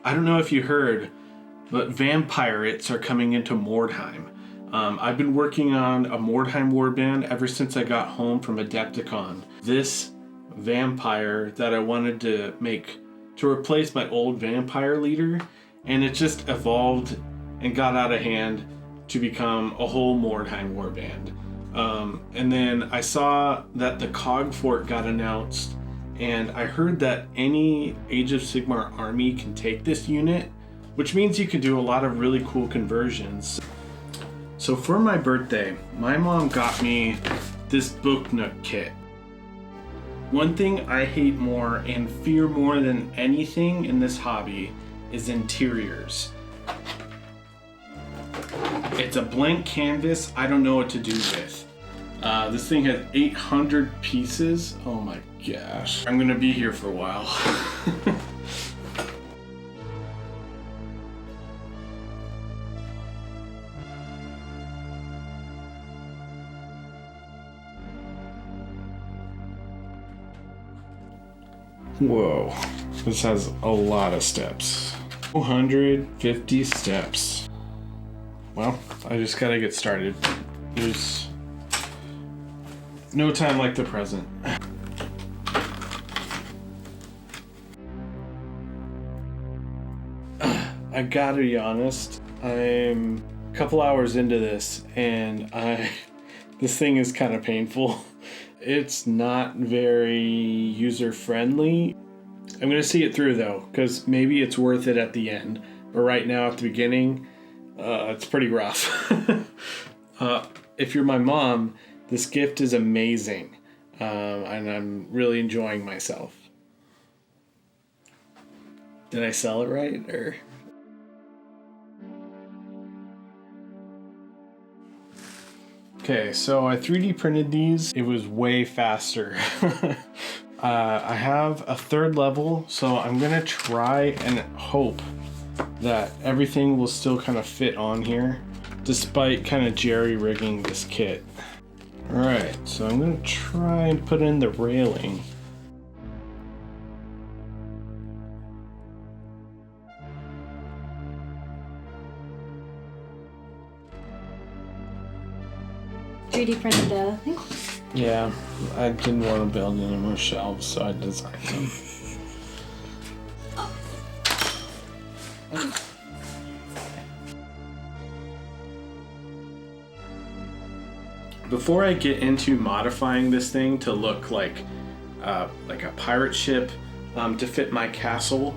I don't know if you heard, but vampirates are coming into Mordheim. I've been working on a Mordheim warband ever since I got home from Adepticon. This vampire that I wanted to make to replace my old vampire leader, and it just evolved and got out of hand to become a whole Mordheim warband. And then I saw that the Cog Fort got announced, and I heard that any Age of Sigmar army can take this unit, which means you can do a lot of really cool conversions. So for my birthday, my mom got me this Book Nook kit. One thing I hate more and fear more than anything in this hobby is interiors. It's a blank canvas I don't know what to do with. This thing has 800 pieces. Oh my gosh. I'm gonna be here for a while. Whoa, this has a lot of steps. 250 steps. Well, I just gotta get started. There's no time like the present. I gotta be honest, I'm a couple hours into this and this thing is kind of painful. It's not very user-friendly. I'm gonna see it through though, because maybe it's worth it at the end. But right now at the beginning, it's pretty rough. If you're my mom, this gift is amazing, and I'm really enjoying myself. Did I sell it right, or? Okay, so I 3D printed these. It was way faster. I have a third level, so I'm gonna try and hope that everything will still kind of fit on here, despite kind of jerry-rigging this kit. Alright, so I'm gonna try and put in the railing. printed the thing? Yeah, I didn't want to build any more shelves, so I designed them. Before I get into modifying this thing to look like a pirate ship to fit my castle.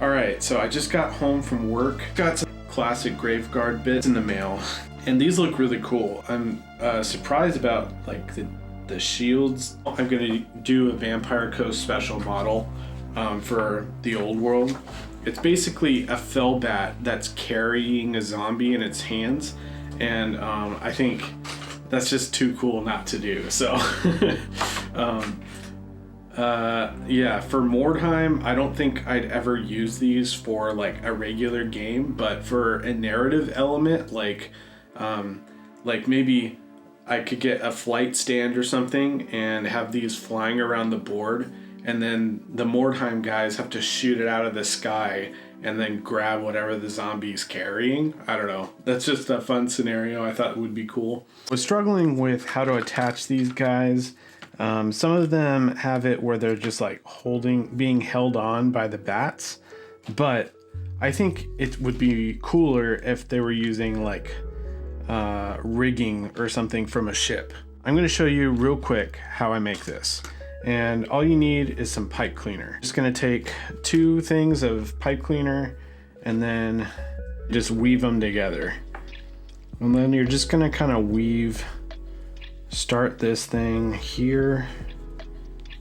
Alright, so I just got home from work. Got some classic Graveguard bits in the mail. And these look really cool. I'm surprised about like the shields. I'm gonna do a Vampire Coast special model for the old world. It's basically a Felbat that's carrying a zombie in its hands. And I think that's just too cool not to do. So yeah, for Mordheim, I don't think I'd ever use these for like a regular game, but for a narrative element, like maybe I could get a flight stand or something and have these flying around the board, and then the Mordheim guys have to shoot it out of the sky and then grab whatever the zombie's carrying. I don't know. That's just a fun scenario I thought would be cool. I was struggling with how to attach these guys. Some of them have it where they're just like being held on by the bats, but I think it would be cooler if they were using like rigging or something from a ship. I'm going to show you real quick how I make this. And all you need is some pipe cleaner. Just going to take 2 things of pipe cleaner and then just weave them together. And then you're just going to kind of start this thing here,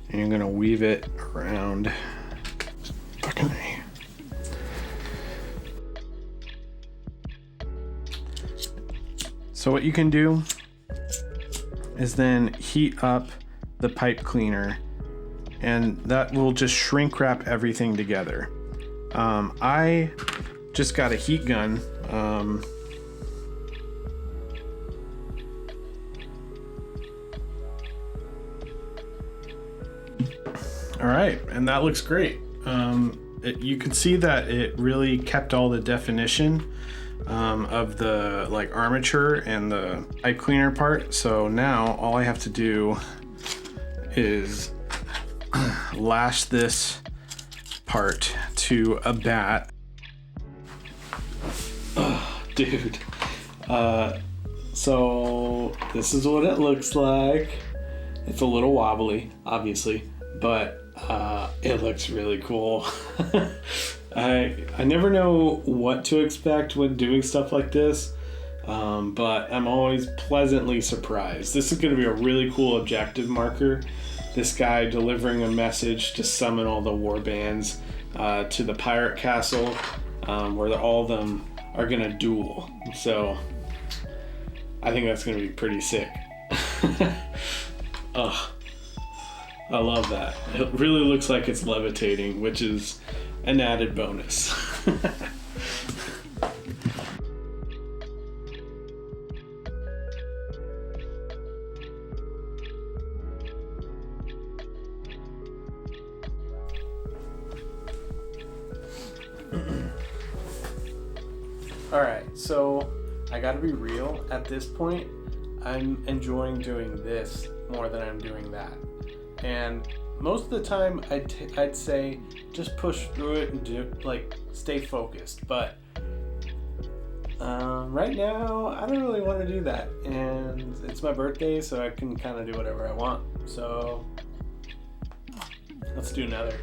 and you're going to weave it around. Fucking A. So what you can do is then heat up the pipe cleaner, and that will just shrink wrap everything together. I just got a heat gun. All right, and that looks great. you can see that it really kept all the definition of the like armature and the pipe cleaner part. So now all I have to do is lash this part to a bat. Oh, dude. So this is what it looks like. It's a little wobbly, obviously, but it looks really cool. I never know what to expect when doing stuff like this, but I'm always pleasantly surprised. This is going to be a really cool objective marker. This guy delivering a message to summon all the warbands to the pirate castle, where all of them are going to duel. So I think that's going to be pretty sick. Ugh. I love that. It really looks like it's levitating, which is an added bonus. Alright, so I gotta be real. At this point, I'm enjoying doing this more than I'm doing that. And most of the time, I'd say just push through it and stay focused. But right now, I don't really want to do that. And it's my birthday, so I can kind of do whatever I want. So let's do another.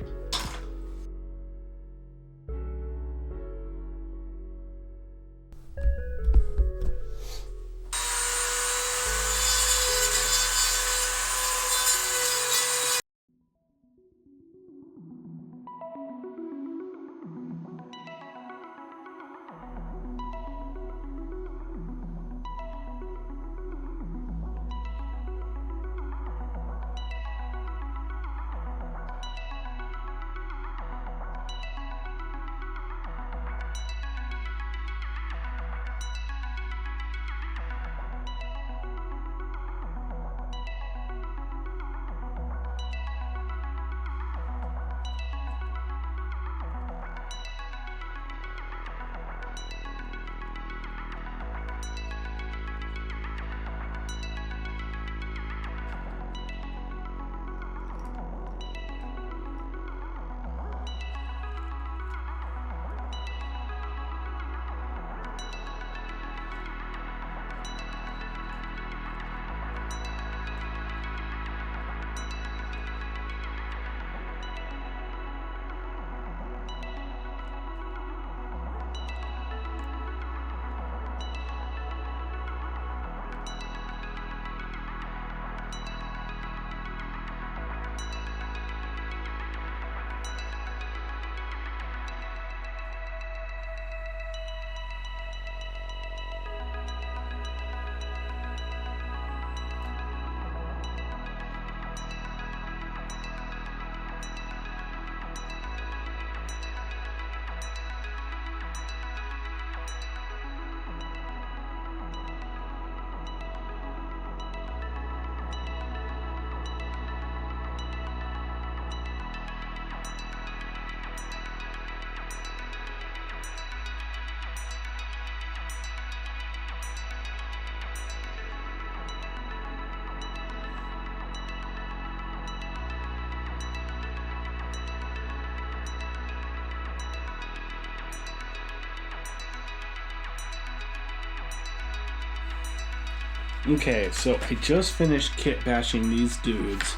Okay, so I just finished kit bashing these dudes,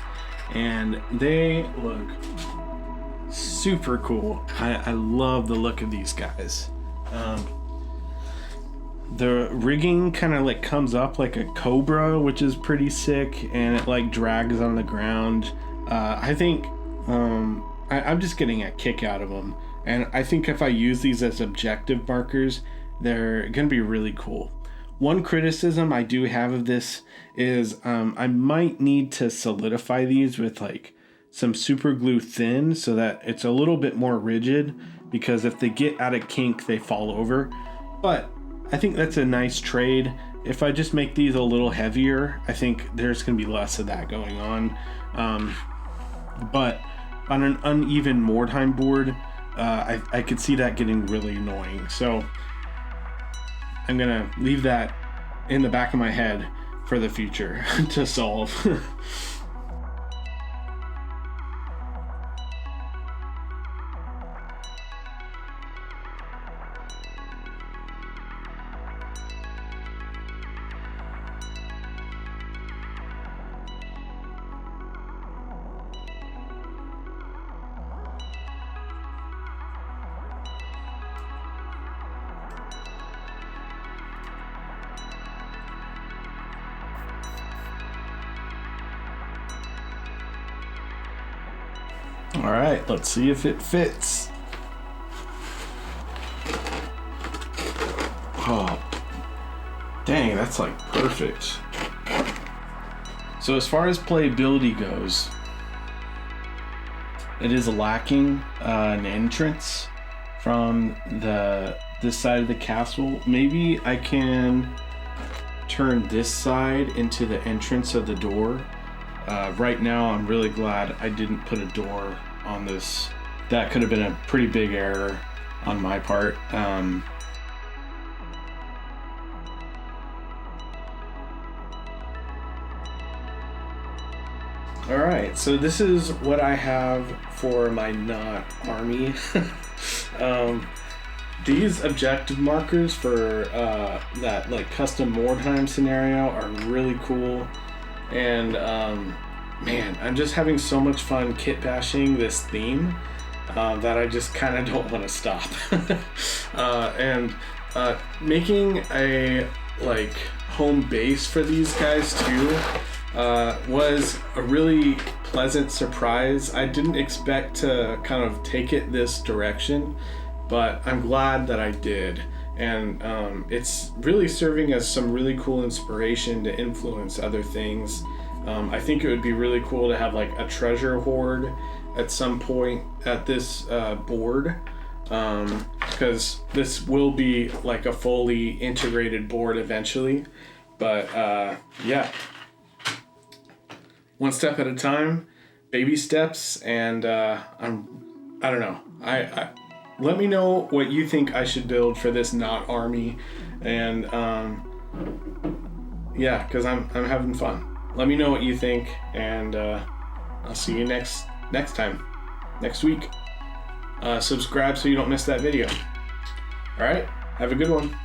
and they look super cool. I love the look of these guys. The rigging kind of like comes up like a cobra, which is pretty sick, and it like drags on the ground. I think I'm just getting a kick out of them, and I think if I use these as objective markers, they're gonna be really cool. One criticism I do have of this is I might need to solidify these with like some super glue thin so that it's a little bit more rigid, because if they get out of kink, they fall over. But I think that's a nice trade. If I just make these a little heavier, I think there's going to be less of that going on. But on an uneven Mordheim board, I could see that getting really annoying. So I'm gonna leave that in the back of my head for the future to solve. All right, let's see if it fits. Oh, dang, that's like perfect. So as far as playability goes, it is lacking an entrance from this side of the castle. Maybe I can turn this side into the entrance of the door. Right now, I'm really glad I didn't put a door on this. That could have been a pretty big error on my part. All right, so this is what I have for my not army. These objective markers for that like custom Mordheim scenario are really cool. And man, I'm just having so much fun kitbashing this theme that I just kind of don't want to stop. And making a like home base for these guys too was a really pleasant surprise. I didn't expect to kind of take it this direction, but I'm glad that I did. And it's really serving as some really cool inspiration to influence other things. I think it would be really cool to have like a treasure hoard at some point at this board, because this will be like a fully integrated board eventually. But yeah, one step at a time, baby steps, and I don't know. I let me know what you think I should build for this not army, and yeah, because I'm having fun. Let me know what you think, and I'll see you next time, next week. Subscribe so you don't miss that video. All right, have a good one.